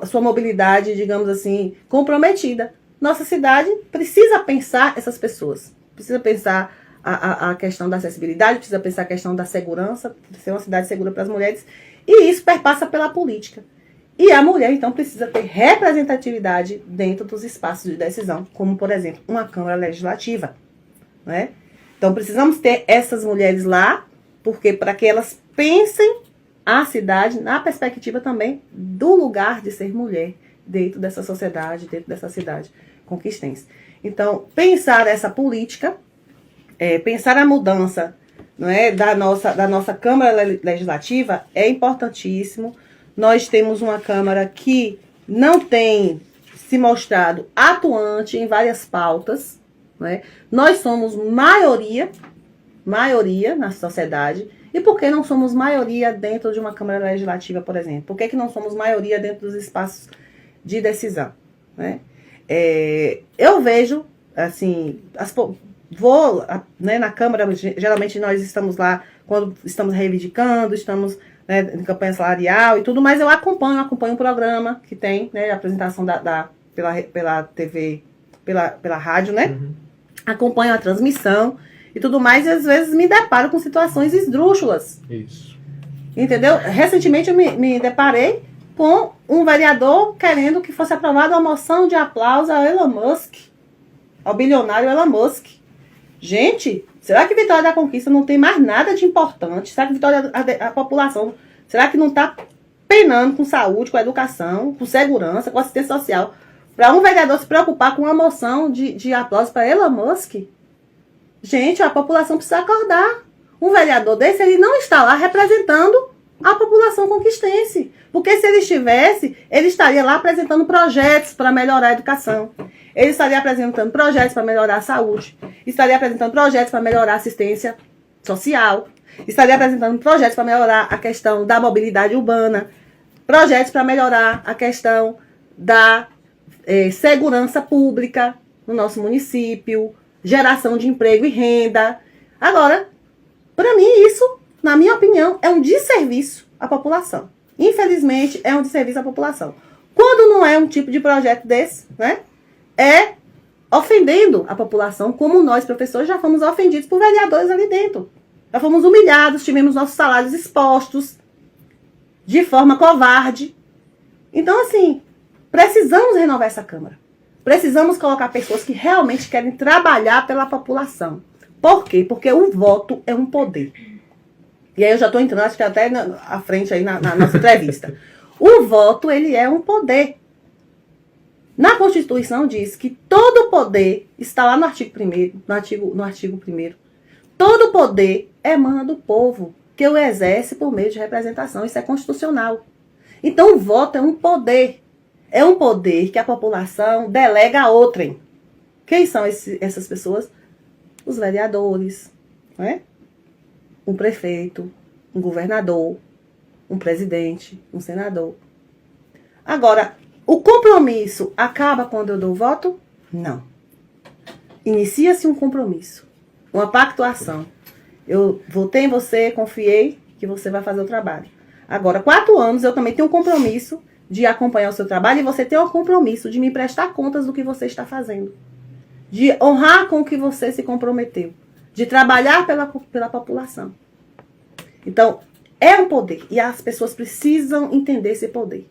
sua mobilidade, digamos assim, comprometida. Nossa cidade precisa pensar essas pessoas. Precisa pensar a questão da acessibilidade, precisa pensar a questão da segurança, ser uma cidade segura para as mulheres. E isso perpassa pela política. E a mulher, então, precisa ter representatividade dentro dos espaços de decisão, como, por exemplo, uma Câmara Legislativa. Né? Então, precisamos ter essas mulheres lá, porque para que elas pensem a cidade na perspectiva também do lugar de ser mulher dentro dessa sociedade, dentro dessa cidade conquistense. Então, pensar essa política, pensar a mudança, não é, da nossa Câmara Legislativa é importantíssimo. Nós temos uma Câmara que não tem se mostrado atuante em várias pautas. Não é? Nós somos maioria na sociedade. E por que não somos maioria dentro de uma Câmara Legislativa, por exemplo? Por que não somos maioria dentro dos espaços de decisão? Né? Eu vejo, assim, na Câmara, geralmente nós estamos lá quando estamos reivindicando, estamos, né, em campanha salarial e tudo, mas eu acompanho o programa que tem, né, a apresentação pela TV, pela rádio, né? Uhum. Acompanho a transmissão e tudo mais, e às vezes me deparo com situações esdrúxulas. Isso. Entendeu? Recentemente eu me deparei com um vereador querendo que fosse aprovada uma moção de aplauso ao Elon Musk, ao bilionário Elon Musk. Gente, será que Vitória da Conquista não tem mais nada de importante? Será que a população, será que não está penando com saúde, com educação, com segurança, com assistência social, para um vereador se preocupar com uma moção de aplauso para Elon Musk? Gente, a população precisa acordar. Um vereador desse, ele não está lá representando a população conquistense. Porque se ele estivesse, ele estaria lá apresentando projetos para melhorar a educação. Ele estaria apresentando projetos para melhorar a saúde. Estaria apresentando projetos para melhorar a assistência social. Estaria apresentando projetos para melhorar a questão da mobilidade urbana. Projetos para melhorar a questão da segurança pública no nosso município. Geração de emprego e renda. Agora, para mim isso, na minha opinião, é um desserviço à população. Infelizmente, é um desserviço à população. Quando não é um tipo de projeto desse, né? É ofendendo a população, como nós, professores, já fomos ofendidos por vereadores ali dentro. Já fomos humilhados, tivemos nossos salários expostos de forma covarde. Então, assim, precisamos renovar essa Câmara. Precisamos colocar pessoas que realmente querem trabalhar pela população. Por quê? Porque o voto é um poder. E aí eu já estou entrando, acho que até à frente aí na nossa entrevista. O voto, ele é um poder. Na Constituição diz que todo poder está lá no artigo 1º, no artigo 1º. Todo poder emana do povo, que o exerce por meio de representação. Isso é constitucional. Então o voto é um poder. É um poder que a população delega a outrem. Quem são essas pessoas? Os vereadores, né? Um prefeito, um governador, um presidente, um senador. Agora, o compromisso acaba quando eu dou voto? Não. Inicia-se um compromisso, uma pactuação. Eu votei em você, confiei que você vai fazer o trabalho. Agora, 4 anos, eu também tenho um compromisso de acompanhar o seu trabalho e você tem um compromisso de me prestar contas do que você está fazendo. De honrar com o que você se comprometeu. De trabalhar pela população. Então, é um poder. E as pessoas precisam entender esse poder.